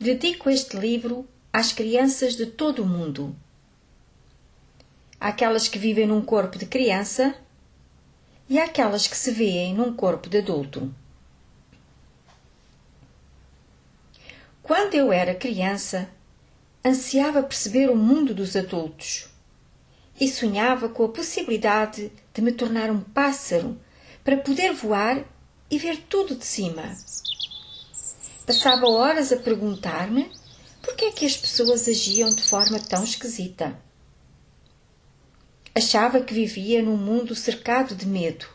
Dedico este livro às crianças de todo o mundo. Àquelas que vivem num corpo de criança e àquelas que se veem num corpo de adulto. Quando eu era criança, ansiava perceber o mundo dos adultos e sonhava com a possibilidade de me tornar um pássaro para poder voar e ver tudo de cima. Passava horas a perguntar-me por que é que as pessoas agiam de forma tão esquisita. Achava que vivia num mundo cercado de medo,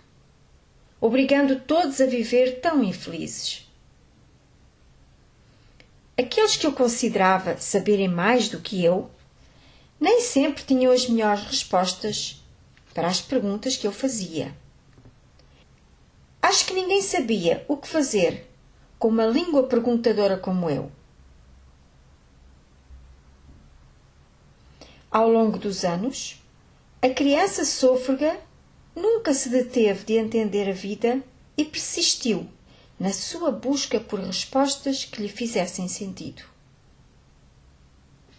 obrigando todos a viver tão infelizes. Aqueles que eu considerava saberem mais do que eu, nem sempre tinham as melhores respostas para as perguntas que eu fazia. Acho que ninguém sabia o que fazer com uma língua perguntadora como eu. Ao longo dos anos, a criança sôfrega nunca se deteve de entender a vida e persistiu na sua busca por respostas que lhe fizessem sentido.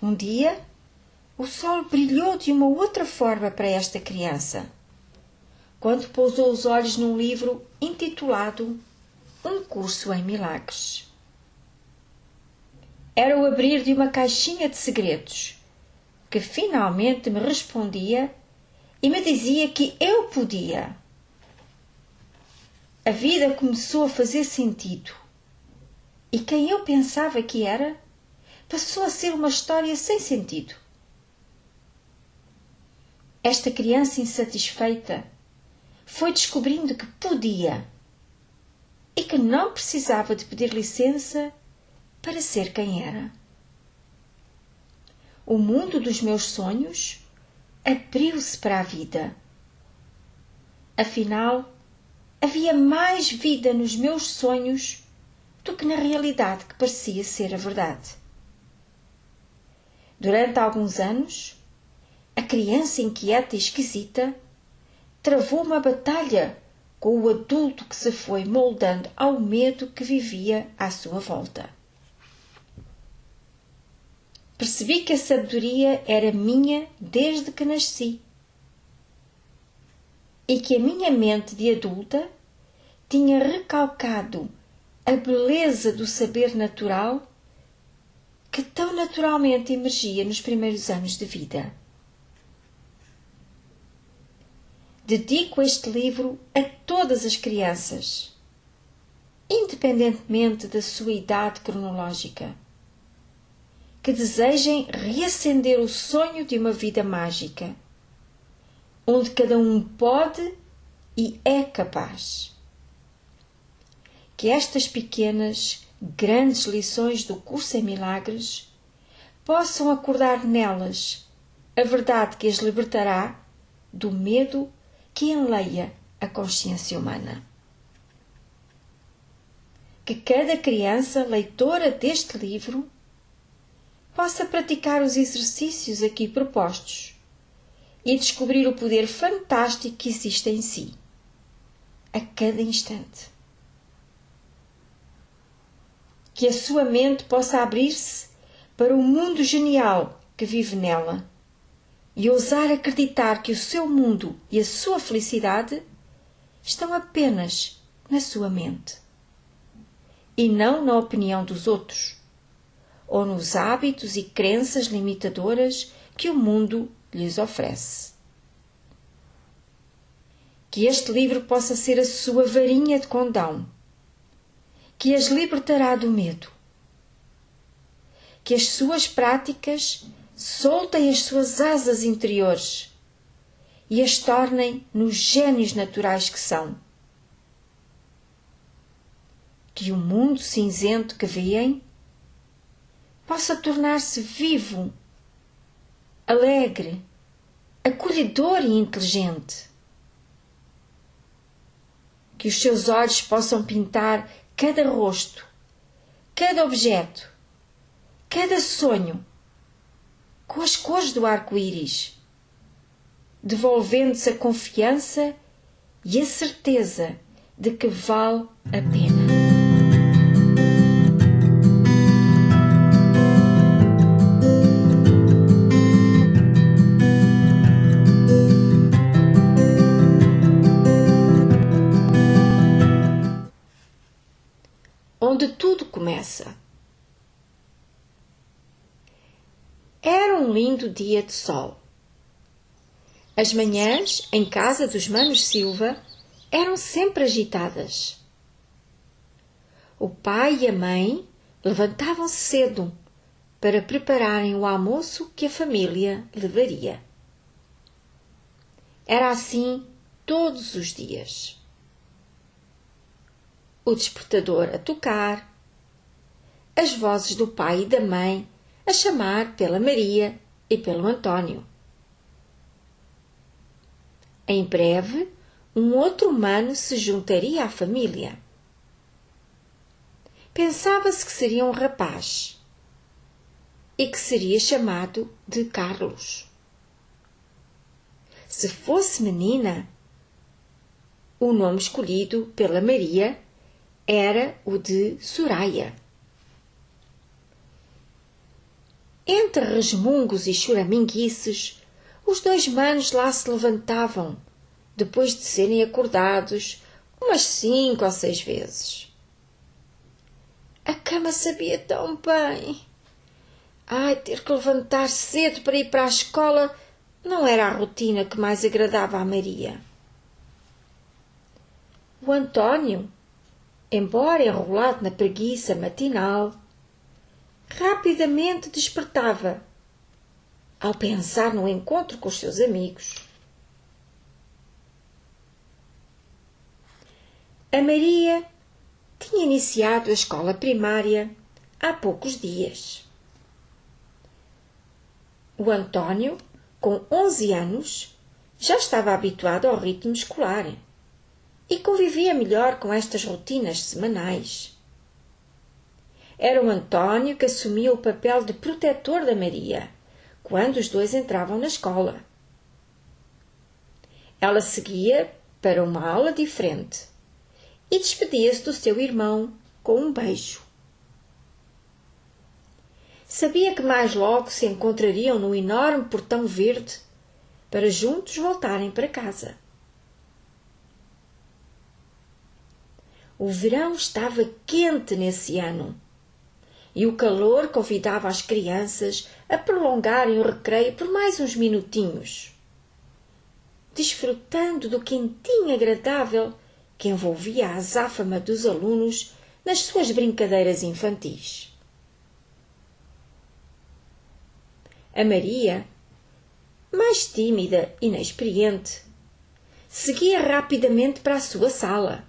Um dia, o sol brilhou de uma outra forma para esta criança, quando pousou os olhos num livro intitulado Um Curso em Milagres. Era o abrir de uma caixinha de segredos, que finalmente me respondia e me dizia que eu podia. A vida começou a fazer sentido, e quem eu pensava que era, passou a ser uma história sem sentido. Esta criança insatisfeita foi descobrindo que podia e que não precisava de pedir licença para ser quem era. O mundo dos meus sonhos abriu-se para a vida. Afinal, havia mais vida nos meus sonhos do que na realidade que parecia ser a verdade. Durante alguns anos, a criança inquieta e esquisita travou uma batalha com o adulto que se foi moldando ao medo que vivia à sua volta. Percebi que a sabedoria era minha desde que nasci e que a minha mente de adulta tinha recalcado a beleza do saber natural que tão naturalmente emergia nos primeiros anos de vida. Dedico este livro a todas as crianças, independentemente da sua idade cronológica, que desejem reacender o sonho de uma vida mágica, onde cada um pode e é capaz. Que estas pequenas, grandes lições do Curso em Milagres possam acordar nelas a verdade que as libertará do medo que enleia a consciência humana. Que cada criança leitora deste livro possa praticar os exercícios aqui propostos e descobrir o poder fantástico que existe em si, a cada instante. Que a sua mente possa abrir-se para o mundo genial que vive nela e ousar acreditar que o seu mundo e a sua felicidade estão apenas na sua mente e não na opinião dos outros ou nos hábitos e crenças limitadoras que o mundo lhes oferece. Que este livro possa ser a sua varinha de condão, que as libertará do medo. Que as suas práticas soltem as suas asas interiores e as tornem nos génios naturais que são. Que o mundo cinzento que veem possa tornar-se vivo, alegre, acolhedor e inteligente. Que os seus olhos possam pintar cada rosto, cada objeto, cada sonho com as cores do arco-íris, devolvendo-se a confiança e a certeza de que vale a pena. onde tudo começa. Era um lindo dia de sol. As manhãs, em casa dos manos Silva, eram sempre agitadas. O pai e a mãe levantavam-se cedo para prepararem o almoço que a família levaria. Era assim todos os dias. O despertador a tocar, as vozes do pai e da mãe a chamar pela Maria e pelo António. Em breve, um outro humano se juntaria à família. Pensava-se que seria um rapaz e que seria chamado de Carlos. Se fosse menina, o nome escolhido pela Maria era o de Soraya. Entre resmungos e choraminguices, os dois manos lá se levantavam, depois de serem acordados umas 5 ou 6 vezes. A cama sabia tão bem. Ter que levantar cedo para ir para a escola não era a rotina que mais agradava à Maria. O António, embora enrolado na preguiça matinal, rapidamente despertava ao pensar no encontro com os seus amigos. A Maria tinha iniciado a escola primária há poucos dias. O António, com 11 anos, já estava habituado ao ritmo escolar e convivia melhor com estas rotinas semanais. Era o António que assumia o papel de protetor da Maria quando os dois entravam na escola. Ela seguia para uma aula diferente e despedia-se do seu irmão com um beijo. Sabia que mais logo se encontrariam no enorme portão verde para juntos voltarem para casa. O verão estava quente nesse ano e o calor convidava as crianças a prolongarem o recreio por mais uns minutinhos, desfrutando do quentinho agradável que envolvia a azáfama dos alunos nas suas brincadeiras infantis. A Maria, mais tímida e inexperiente, seguia rapidamente para a sua sala,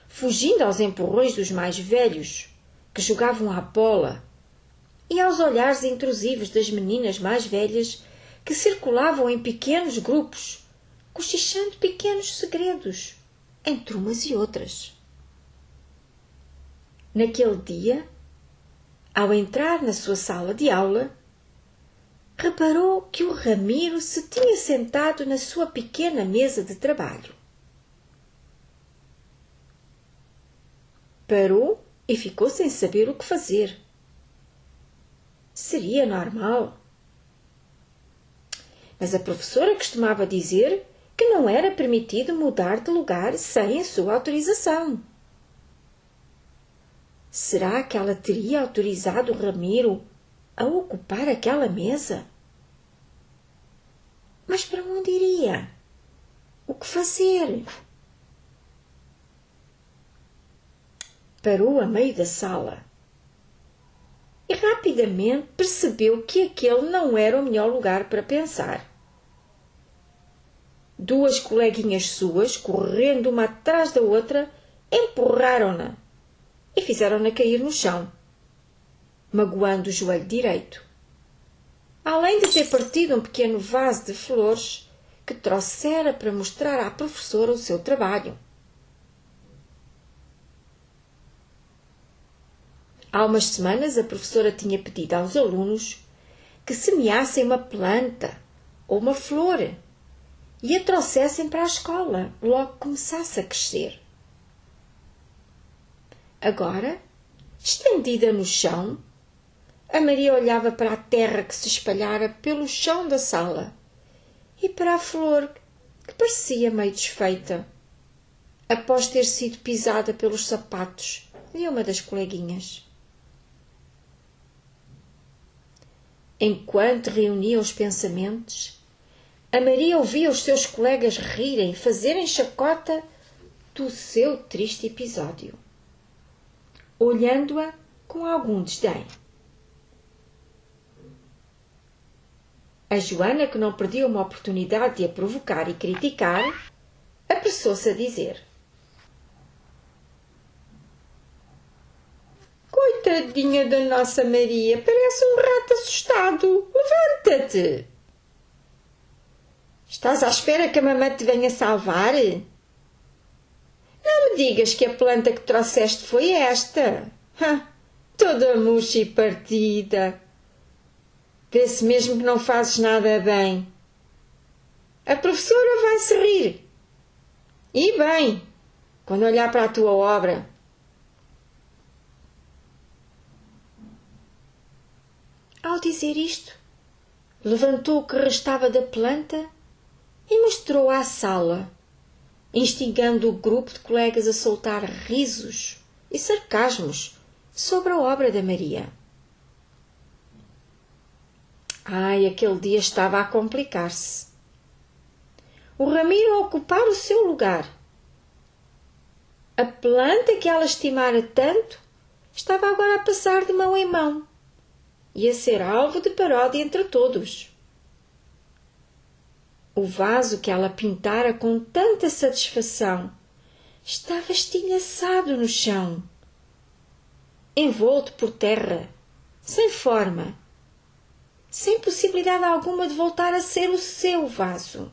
fugindo aos empurrões dos mais velhos, que jogavam à bola, e aos olhares intrusivos das meninas mais velhas que circulavam em pequenos grupos, cochichando pequenos segredos entre umas e outras. Naquele dia, ao entrar na sua sala de aula, reparou que o Ramiro se tinha sentado na sua pequena mesa de trabalho. Parou e ficou sem saber o que fazer. Seria normal. Mas a professora costumava dizer que não era permitido mudar de lugar sem a sua autorização. Será que ela teria autorizado o Ramiro a ocupar aquela mesa? Mas para onde iria? O que fazer? Parou a meio da sala e rapidamente percebeu que aquele não era o melhor lugar para pensar. 2 coleguinhas suas, correndo uma atrás da outra, empurraram-na e fizeram-na cair no chão, magoando o joelho direito, além de ter partido um pequeno vaso de flores que trouxera para mostrar à professora o seu trabalho. Há umas semanas a professora tinha pedido aos alunos que semeassem uma planta ou uma flor e a trouxessem para a escola logo que começasse a crescer. Agora, estendida no chão, a Maria olhava para a terra que se espalhara pelo chão da sala e para a flor que parecia meio desfeita, após ter sido pisada pelos sapatos de uma das coleguinhas. Enquanto reunia os pensamentos, a Maria ouvia os seus colegas rirem e fazerem chacota do seu triste episódio, olhando-a com algum desdém. A Joana, que não perdia uma oportunidade de a provocar e criticar, apressou-se a dizer: Coitadinha da nossa Maria, parece um rato assustado. Levanta-te! Estás à espera que a mamãe te venha salvar? Não me digas que a planta que trouxeste foi esta. Toda murcha e partida. Vê-se mesmo que não fazes nada bem. A professora vai-se rir. E bem, quando olhar para a tua obra. Ao dizer isto, levantou o que restava da planta e mostrou-a à sala, instigando o grupo de colegas a soltar risos e sarcasmos sobre a obra da Maria. Aquele dia estava a complicar-se. O Ramiro a ocupar o seu lugar. A planta que ela estimara tanto estava agora a passar de mão em mão e a ser alvo de paródia entre todos. O vaso que ela pintara com tanta satisfação estava estilhaçado no chão, envolto por terra, sem forma, sem possibilidade alguma de voltar a ser o seu vaso.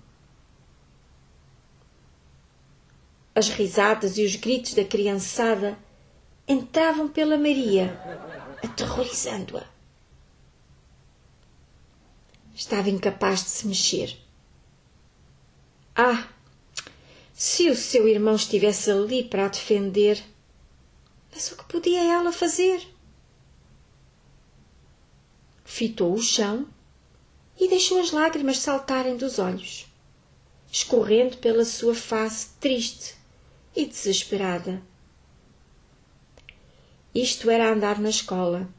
As risadas e os gritos da criançada entravam pela Maria, aterrorizando-a. Estava incapaz de se mexer. Se o seu irmão estivesse ali para a defender, mas o que podia ela fazer? Fitou o chão e deixou as lágrimas saltarem dos olhos, escorrendo pela sua face triste e desesperada. Isto era andar na escola.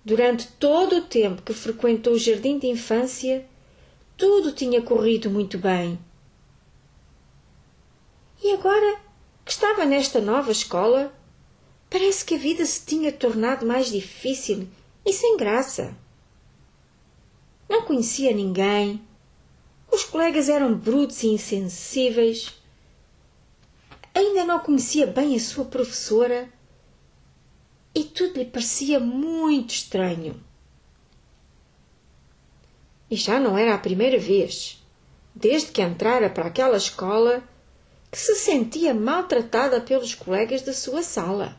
Durante todo o tempo que frequentou o jardim de infância, tudo tinha corrido muito bem. E agora que estava nesta nova escola, parece que a vida se tinha tornado mais difícil e sem graça. Não conhecia ninguém, os colegas eram brutos e insensíveis, ainda não conhecia bem a sua professora e tudo lhe parecia muito estranho. E já não era a primeira vez, desde que entrara para aquela escola, que se sentia maltratada pelos colegas da sua sala.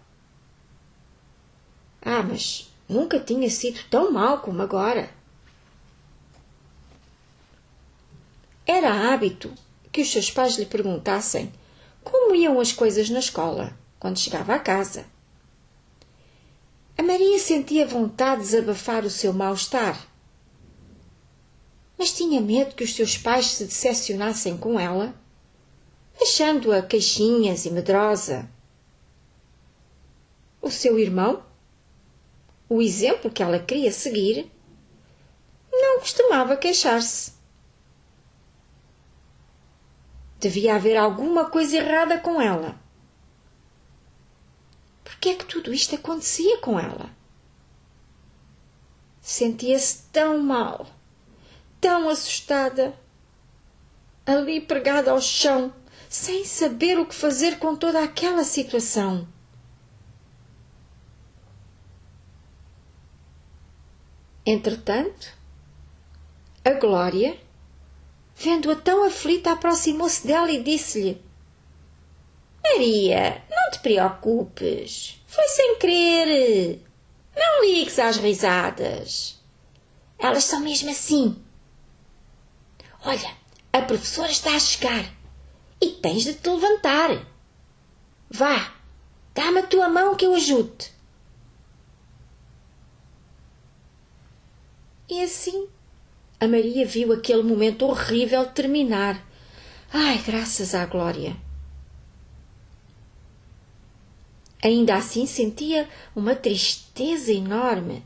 Mas nunca tinha sido tão mal como agora. Era hábito que os seus pais lhe perguntassem como iam as coisas na escola, quando chegava a casa. A Maria sentia vontade de desabafar o seu mal-estar, mas tinha medo que os seus pais se decepcionassem com ela, achando-a queixinhas e medrosa. O seu irmão, o exemplo que ela queria seguir, não costumava queixar-se. Devia haver alguma coisa errada com ela. Por que é que tudo isto acontecia com ela? Sentia-se tão mal, tão assustada, ali pregada ao chão, sem saber o que fazer com toda aquela situação. Entretanto, a Glória, vendo-a tão aflita, aproximou-se dela e disse-lhe: Maria, não te preocupes, foi sem querer. Não ligues às risadas. Elas são mesmo assim. Olha, a professora está a chegar e tens de te levantar. Vá, dá-me a tua mão que eu ajude. E assim, a Maria viu aquele momento horrível terminar. Graças à Glória. Ainda assim sentia uma tristeza enorme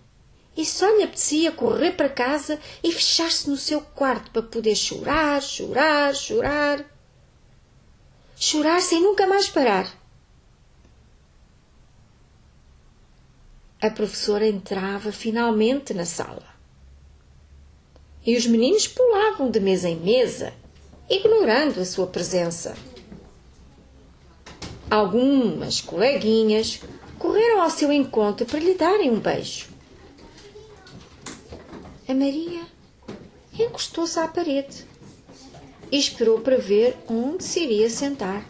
e só lhe apetecia correr para casa e fechar-se no seu quarto para poder chorar, chorar, chorar. Chorar sem nunca mais parar. A professora entrava finalmente na sala. E os meninos pulavam de mesa em mesa, ignorando a sua presença. Algumas coleguinhas correram ao seu encontro para lhe darem um beijo. A Maria encostou-se à parede e esperou para ver onde se iria sentar.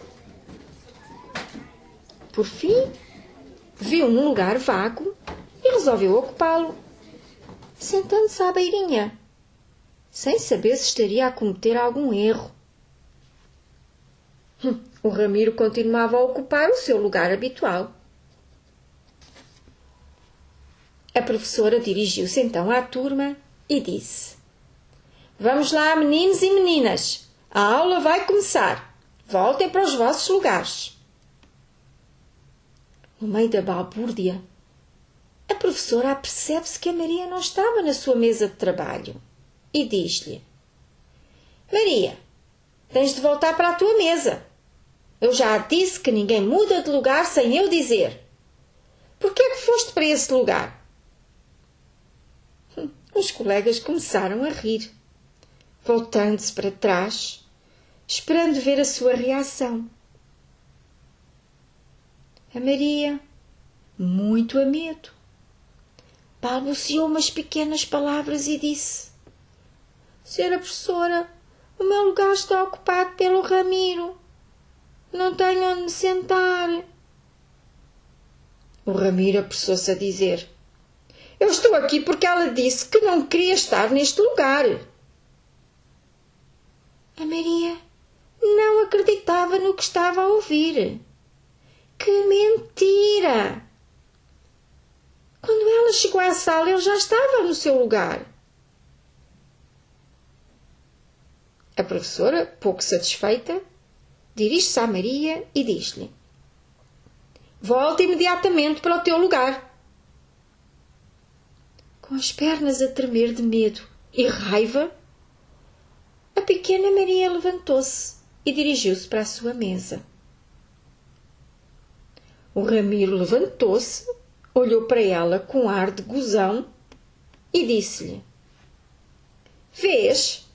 Por fim, viu um lugar vago e resolveu ocupá-lo, sentando-se à beirinha, sem saber se estaria a cometer algum erro. O Ramiro continuava a ocupar o seu lugar habitual. A professora dirigiu-se então à turma e disse: Vamos lá, meninos e meninas, a aula vai começar. Voltem para os vossos lugares. No meio da balbúrdia, a professora apercebe-se que a Maria não estava na sua mesa de trabalho e diz-lhe: Maria, tens de voltar para a tua mesa. Eu já disse que ninguém muda de lugar sem eu dizer. Por que é que foste para esse lugar? Os colegas começaram a rir, voltando-se para trás, esperando ver a sua reação. A Maria, muito a medo, balbuciou umas pequenas palavras e disse: Senhora professora, o meu lugar está ocupado pelo Ramiro. Não tenho onde me sentar. O Ramiro apressou-se a dizer: Eu estou aqui porque ela disse que não queria estar neste lugar. A Maria não acreditava no que estava a ouvir. Que mentira! Quando ela chegou à sala, ele já estava no seu lugar. A professora, pouco satisfeita, dirige-se à Maria e diz-lhe: Volta imediatamente para o teu lugar. Com as pernas a tremer de medo e raiva, a pequena Maria levantou-se e dirigiu-se para a sua mesa. O Ramiro levantou-se, olhou para ela com ar de gozão e disse-lhe: Vês,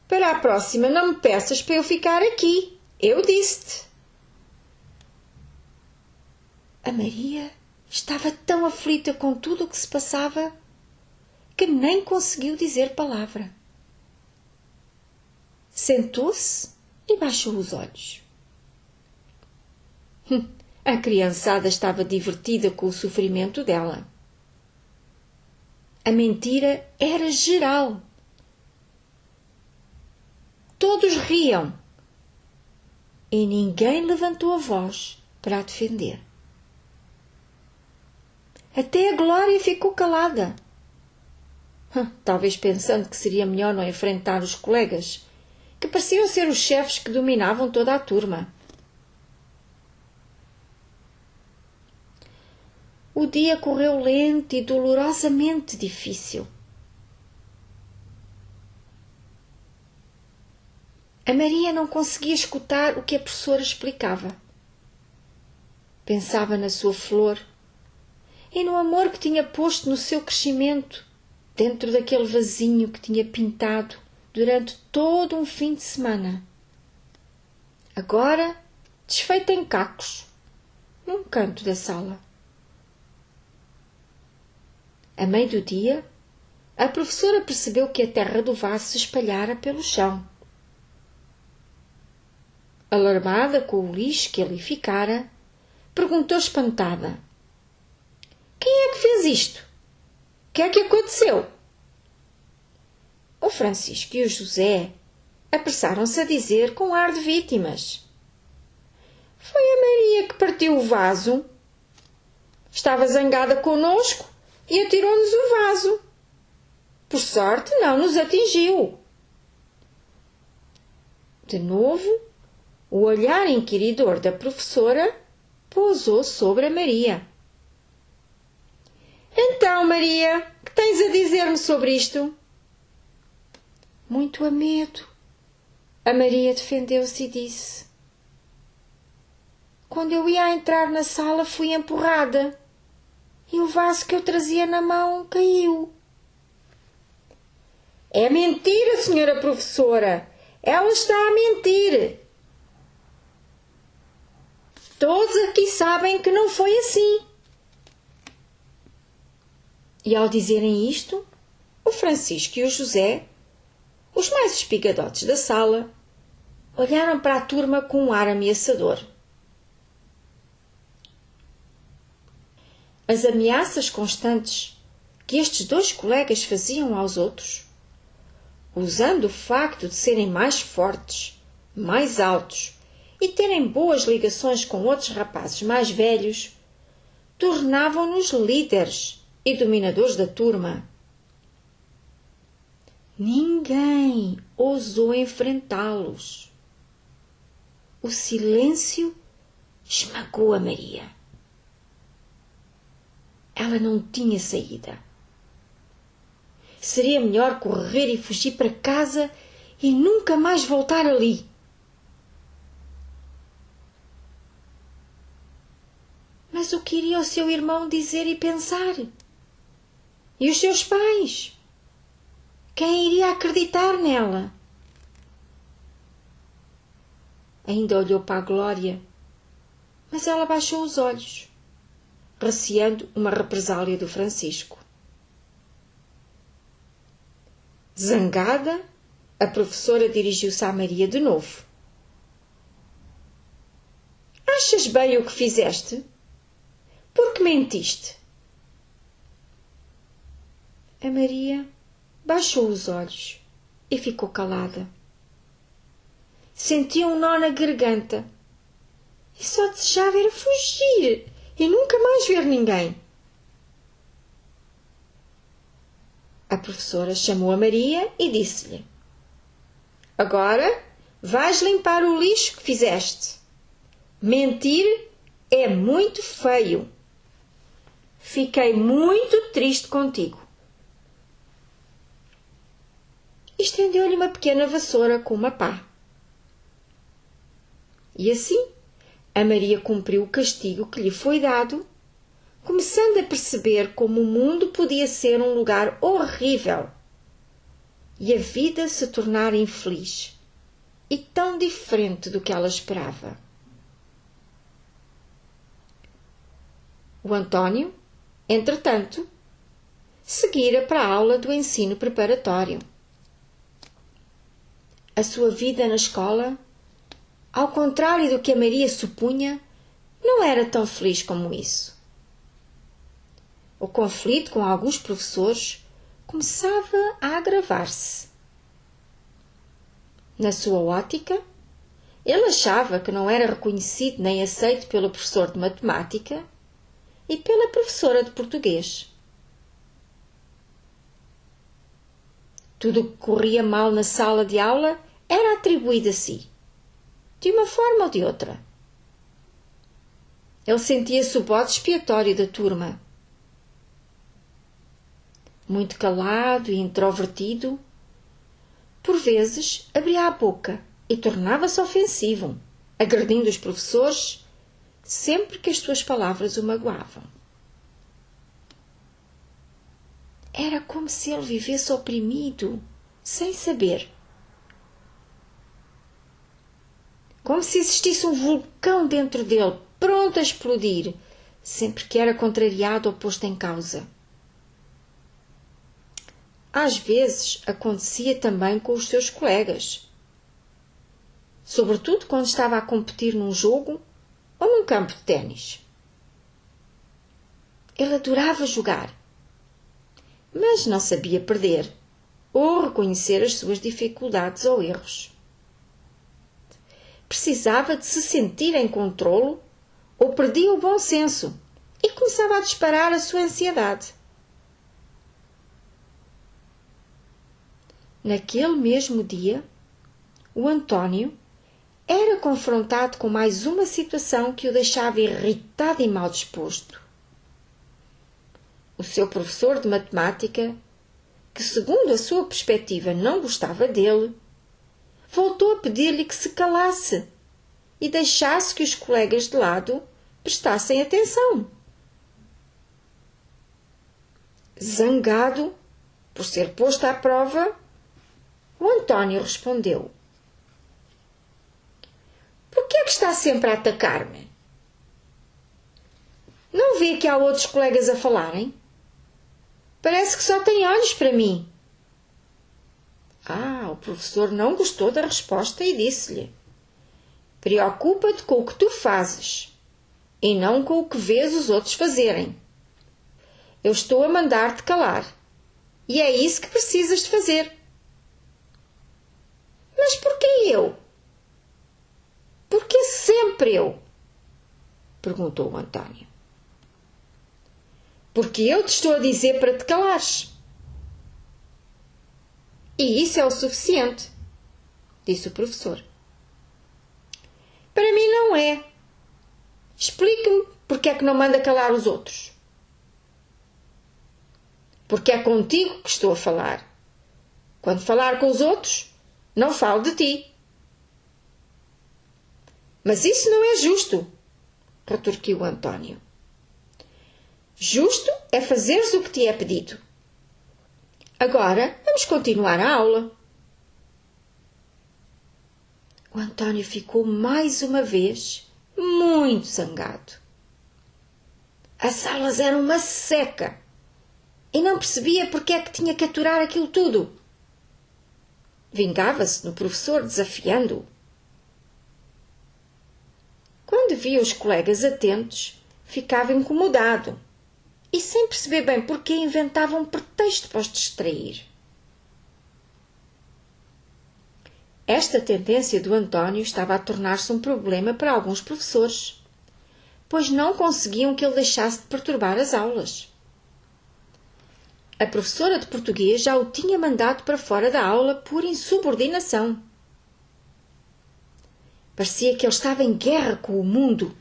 para a próxima não me peças para eu ficar aqui. Eu disse-te. A Maria estava tão aflita com tudo o que se passava que nem conseguiu dizer palavra. Sentou-se e baixou os olhos. A criançada estava divertida com o sofrimento dela. A mentira era geral. Todos riam e ninguém levantou a voz para a defender. Até a Glória ficou calada, talvez pensando que seria melhor não enfrentar os colegas, que pareciam ser os chefes que dominavam toda a turma. O dia correu lento e dolorosamente difícil. A Maria não conseguia escutar o que a professora explicava. Pensava na sua flor e no amor que tinha posto no seu crescimento dentro daquele vasinho que tinha pintado durante todo um fim de semana. Agora, desfeita em cacos, num canto da sala. A meio do dia, a professora percebeu que a terra do vaso se espalhara pelo chão. Alarmada com o lixo que ali ficara, perguntou espantada: Quem é que fez isto? O que é que aconteceu? O Francisco e o José apressaram-se a dizer com ar de vítimas: Foi a Maria que partiu o vaso. Estava zangada connosco e atirou-nos o vaso. Por sorte, não nos atingiu. De novo, o olhar inquiridor da professora pousou sobre a Maria. Então, Maria, que tens a dizer-me sobre isto? Muito a medo. A Maria defendeu-se e disse: quando eu ia entrar na sala fui empurrada e o vaso que eu trazia na mão caiu. É mentira, senhora professora. Ela está a mentir. Todos aqui sabem que não foi assim. E ao dizerem isto, o Francisco e o José, os mais espigadotes da sala, olharam para a turma com um ar ameaçador. As ameaças constantes que estes dois colegas faziam aos outros, usando o facto de serem mais fortes, mais altos e terem boas ligações com outros rapazes mais velhos, tornavam-nos líderes e dominadores da turma. Ninguém ousou enfrentá-los. O silêncio esmagou a Maria. Ela não tinha saída. Seria melhor correr e fugir para casa e nunca mais voltar ali. Mas o que iria o seu irmão dizer e pensar? E os seus pais? Quem iria acreditar nela? Ainda olhou para a Glória, mas ela baixou os olhos, receando uma represália do Francisco. Zangada, a professora dirigiu-se à Maria de novo. Achas bem o que fizeste? Por que mentiste? A Maria baixou os olhos e ficou calada. Sentia um nó na garganta e só desejava era fugir e nunca mais ver ninguém. A professora chamou a Maria e disse-lhe: agora vais limpar o lixo que fizeste. Mentir é muito feio. Fiquei muito triste contigo. E estendeu-lhe uma pequena vassoura com uma pá. E assim, a Maria cumpriu o castigo que lhe foi dado, começando a perceber como o mundo podia ser um lugar horrível e a vida se tornar infeliz e tão diferente do que ela esperava. O António, entretanto, seguira para a aula do ensino preparatório. A sua vida na escola, ao contrário do que a Maria supunha, não era tão feliz como isso. O conflito com alguns professores começava a agravar-se. Na sua ótica, ele achava que não era reconhecido nem aceito pelo professor de matemática e pela professora de português. Tudo o que corria mal na sala de aula era atribuído a si, de uma forma ou de outra. Ele sentia-se o bode expiatório da turma. Muito calado e introvertido, por vezes abria a boca e tornava-se ofensivo, agredindo os professores sempre que as suas palavras o magoavam. Era como se ele vivesse oprimido, sem saber. Como se existisse um vulcão dentro dele, pronto a explodir, sempre que era contrariado ou posto em causa. Às vezes acontecia também com os seus colegas, sobretudo quando estava a competir num jogo ou num campo de ténis. Ele adorava jogar, mas não sabia perder ou reconhecer as suas dificuldades ou erros. Precisava de se sentir em controlo ou perdia o bom senso e começava a disparar a sua ansiedade. Naquele mesmo dia, o António era confrontado com mais uma situação que o deixava irritado e mal disposto. O seu professor de matemática, que segundo a sua perspectiva não gostava dele, voltou a pedir-lhe que se calasse e deixasse que os colegas de lado prestassem atenção. Zangado por ser posto à prova, o António respondeu: "Por que é que está sempre a atacar-me? Não vê que há outros colegas a falarem? Parece que só tem olhos para mim." O professor não gostou da resposta e disse-lhe: "Preocupa-te com o que tu fazes e não com o que vês os outros fazerem. Eu estou a mandar-te calar e é isso que precisas de fazer." "Mas porquê eu? Porquê sempre eu?" perguntou o António. "Porque eu te estou a dizer para te calares. E isso é o suficiente", disse o professor. "Para mim não é. Explique-me porque é que não manda calar os outros." "Porque é contigo que estou a falar. Quando falar com os outros, não falo de ti." "Mas isso não é justo", retorquiu António. "Justo é fazeres o que te é pedido. Agora vamos continuar a aula." O António ficou mais uma vez muito zangado. As aulas eram uma seca e não percebia porque é que tinha que aturar aquilo tudo. Vingava-se no professor desafiando-o. Quando via os colegas atentos, ficava incomodado e, sem perceber bem porquê, inventava um pretexto para os distrair. Esta tendência do António estava a tornar-se um problema para alguns professores, pois não conseguiam que ele deixasse de perturbar as aulas. A professora de português já o tinha mandado para fora da aula por insubordinação. Parecia que ele estava em guerra com o mundo.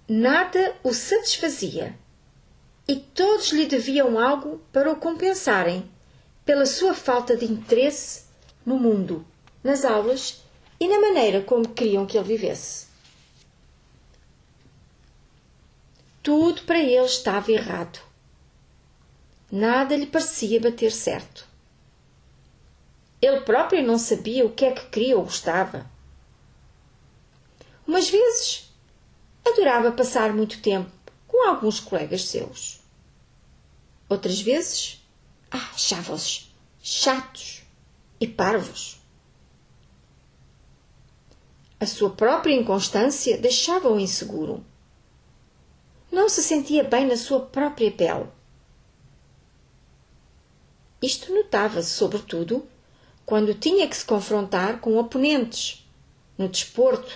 Nada o satisfazia e todos lhe deviam algo para o compensarem pela sua falta de interesse no mundo, nas aulas e na maneira como queriam que ele vivesse. Tudo para ele estava errado. Nada lhe parecia bater certo. Ele próprio não sabia o que é que queria ou gostava. Umas vezes adorava passar muito tempo com alguns colegas seus. Outras vezes achava-os chatos e parvos. A sua própria inconstância deixava-o inseguro. Não se sentia bem na sua própria pele. Isto notava-se, sobretudo, quando tinha que se confrontar com oponentes, no desporto,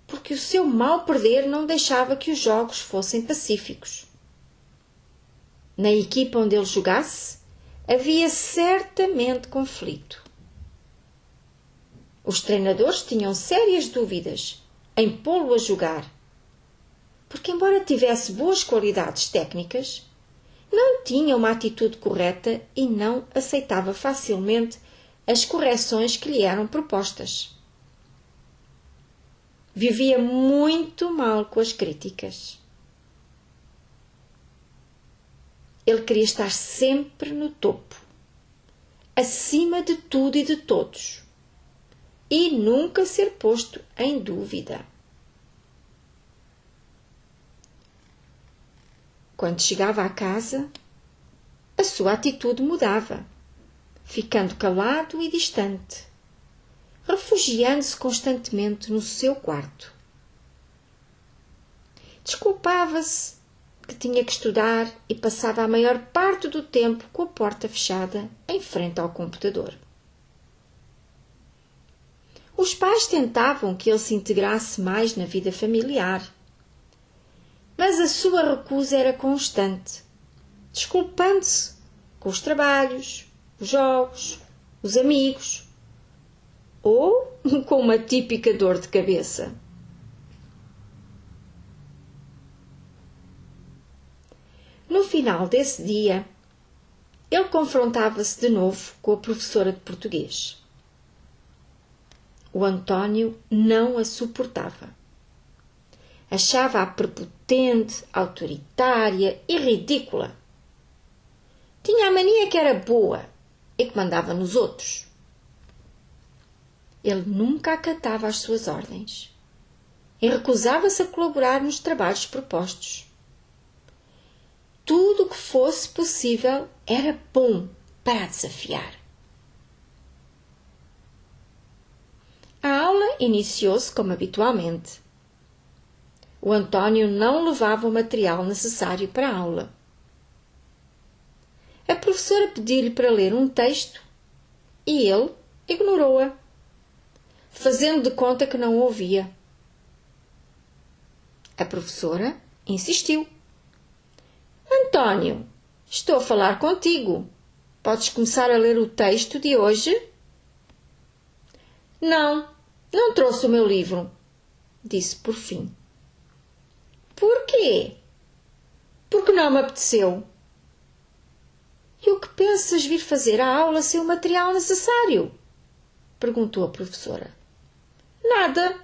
porque o seu mal perder não deixava que os jogos fossem pacíficos. Na equipa onde ele jogasse, havia certamente conflito. Os treinadores tinham sérias dúvidas em pô-lo a jogar, porque, embora tivesse boas qualidades técnicas, não tinha uma atitude correta e não aceitava facilmente as correções que lhe eram propostas. Vivia muito mal com as críticas. Ele queria estar sempre no topo, acima de tudo e de todos, e nunca ser posto em dúvida. Quando chegava à casa, a sua atitude mudava, ficando calado e distante, refugiando-se constantemente no seu quarto. Desculpava-se que tinha que estudar e passava a maior parte do tempo com a porta fechada em frente ao computador. Os pais tentavam que ele se integrasse mais na vida familiar, mas a sua recusa era constante, desculpando-se com os trabalhos, os jogos, os amigos, ou com uma típica dor de cabeça. No final desse dia, ele confrontava-se de novo com a professora de português. O António não a suportava. Achava-a prepotente, autoritária e ridícula. Tinha a mania que era boa e que mandava nos outros. Ele nunca acatava as suas ordens e recusava-se a colaborar nos trabalhos propostos. Tudo o que fosse possível era bom para a desafiar. A aula iniciou-se como habitualmente. O António não levava o material necessário para a aula. A professora pediu-lhe para ler um texto e ele ignorou-a, fazendo de conta que não ouvia. A professora insistiu. António, estou a falar contigo. Podes começar a ler o texto de hoje? Não trouxe o meu livro, disse por fim. Por quê? Porque não me apeteceu. E o que pensas vir fazer à aula sem o material necessário? Perguntou a professora. Nada.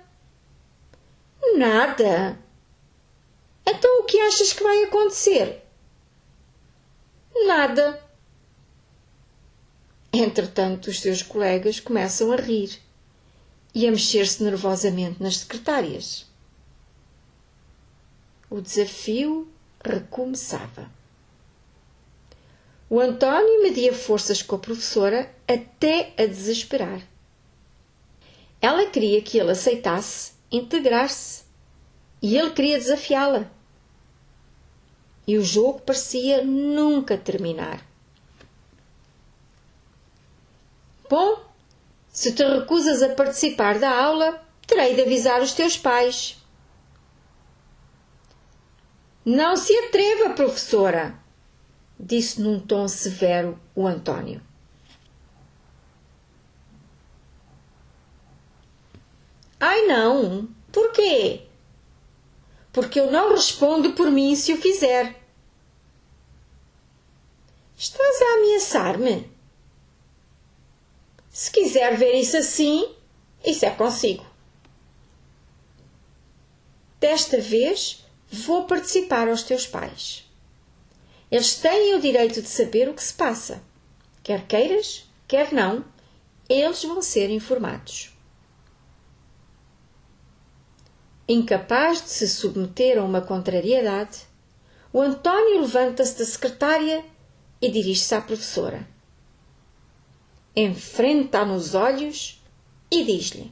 Nada? Então o que achas que vai acontecer? Nada. Entretanto, os seus colegas começam a rir e a mexer-se nervosamente nas secretárias. O desafio recomeçava. O António media forças com a professora até a desesperar. Ela queria que ele aceitasse integrar-se e ele queria desafiá-la. E o jogo parecia nunca terminar. Bom, se te recusas a participar da aula, terei de avisar os teus pais. Não se atreva, professora, disse num tom severo o António. Ai não, por quê? Porque eu não respondo por mim se o fizer. Estás a ameaçar-me? Se quiser ver isso assim, isso é consigo. Desta vez vou participar aos teus pais. Eles têm o direito de saber o que se passa. Quer queiras, quer não, eles vão ser informados. Incapaz de se submeter a uma contrariedade, o António levanta-se da secretária e dirige-se à professora. Enfrenta-a nos olhos e diz-lhe: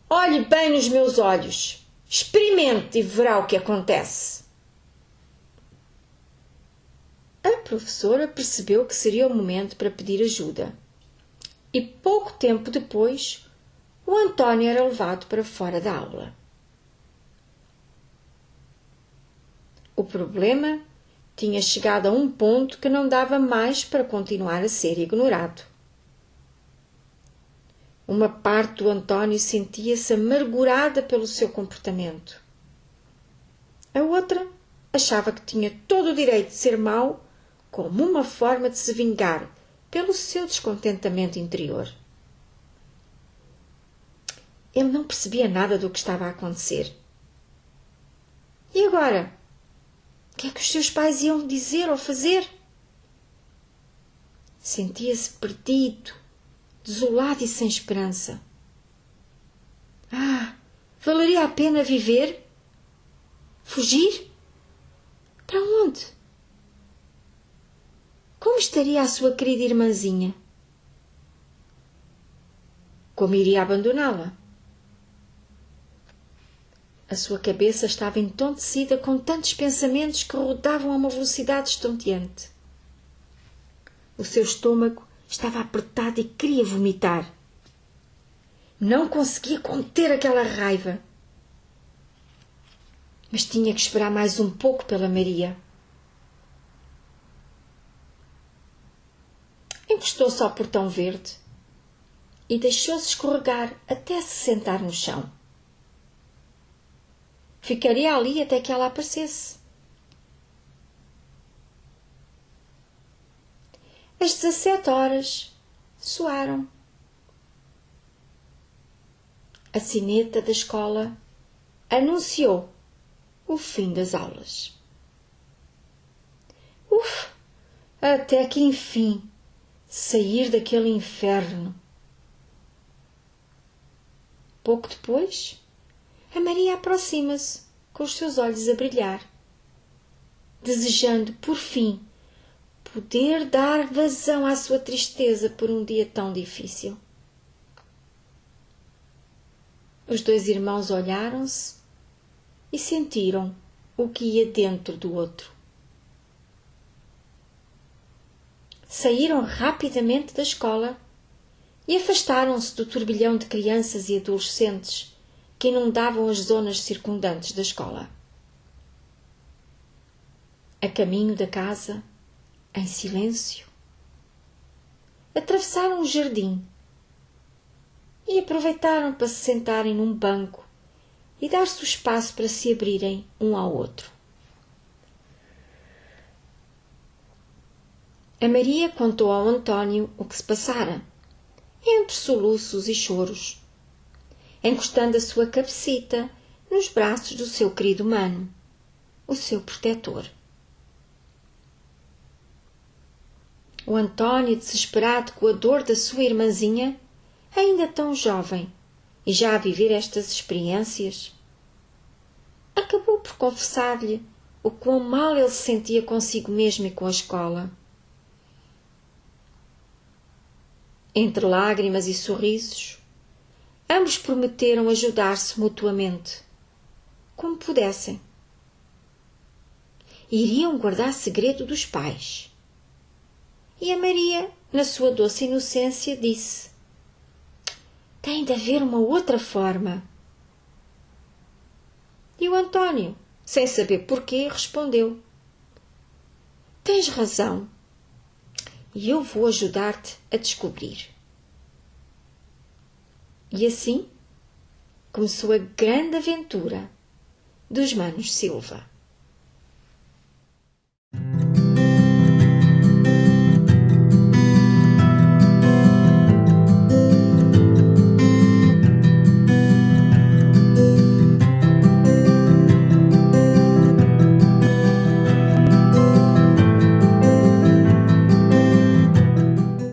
Olhe bem nos meus olhos, experimente e verá o que acontece. A professora percebeu que seria o momento para pedir ajuda e pouco tempo depois o António era levado para fora da aula. O problema tinha chegado a um ponto que não dava mais para continuar a ser ignorado. Uma parte do António sentia-se amargurada pelo seu comportamento. A outra achava que tinha todo o direito de ser mau como uma forma de se vingar pelo seu descontentamento interior. Ele não percebia nada do que estava a acontecer. E agora? O que é que os seus pais iam dizer ou fazer? Sentia-se perdido, desolado e sem esperança. Valeria a pena viver? Fugir? Para onde? Como estaria a sua querida irmãzinha? Como iria abandoná-la? A sua cabeça estava entontecida com tantos pensamentos que rodavam a uma velocidade estonteante. O seu estômago estava apertado e queria vomitar. Não conseguia conter aquela raiva. Mas tinha que esperar mais um pouco pela Maria. Encostou-se ao portão verde e deixou-se escorregar até se sentar no chão. Ficaria ali até que ela aparecesse. As 17 horas soaram. A sineta da escola anunciou o fim das aulas. Até que enfim sair daquele inferno. Pouco depois, a Maria aproxima-se com os seus olhos a brilhar, desejando, por fim, poder dar vazão à sua tristeza por um dia tão difícil. Os 2 irmãos olharam-se e sentiram o que ia dentro do outro. Saíram rapidamente da escola e afastaram-se do turbilhão de crianças e adolescentes que inundavam as zonas circundantes da escola. A caminho da casa, em silêncio, atravessaram o jardim e aproveitaram para se sentarem num banco e dar-se o espaço para se abrirem um ao outro. A Maria contou ao António o que se passara, entre soluços e choros, encostando a sua cabecita nos braços do seu querido mano, o seu protetor. O António, desesperado com a dor da sua irmãzinha, ainda tão jovem e já a viver estas experiências, acabou por confessar-lhe o quão mal ele se sentia consigo mesmo e com a escola. Entre lágrimas e sorrisos, ambos prometeram ajudar-se mutuamente, como pudessem. Iriam guardar segredo dos pais. E a Maria, na sua doce inocência, disse: tem de haver uma outra forma. E o António, sem saber porquê, respondeu: tens razão, e eu vou ajudar-te a descobrir. E assim começou a grande aventura dos Manos Silva.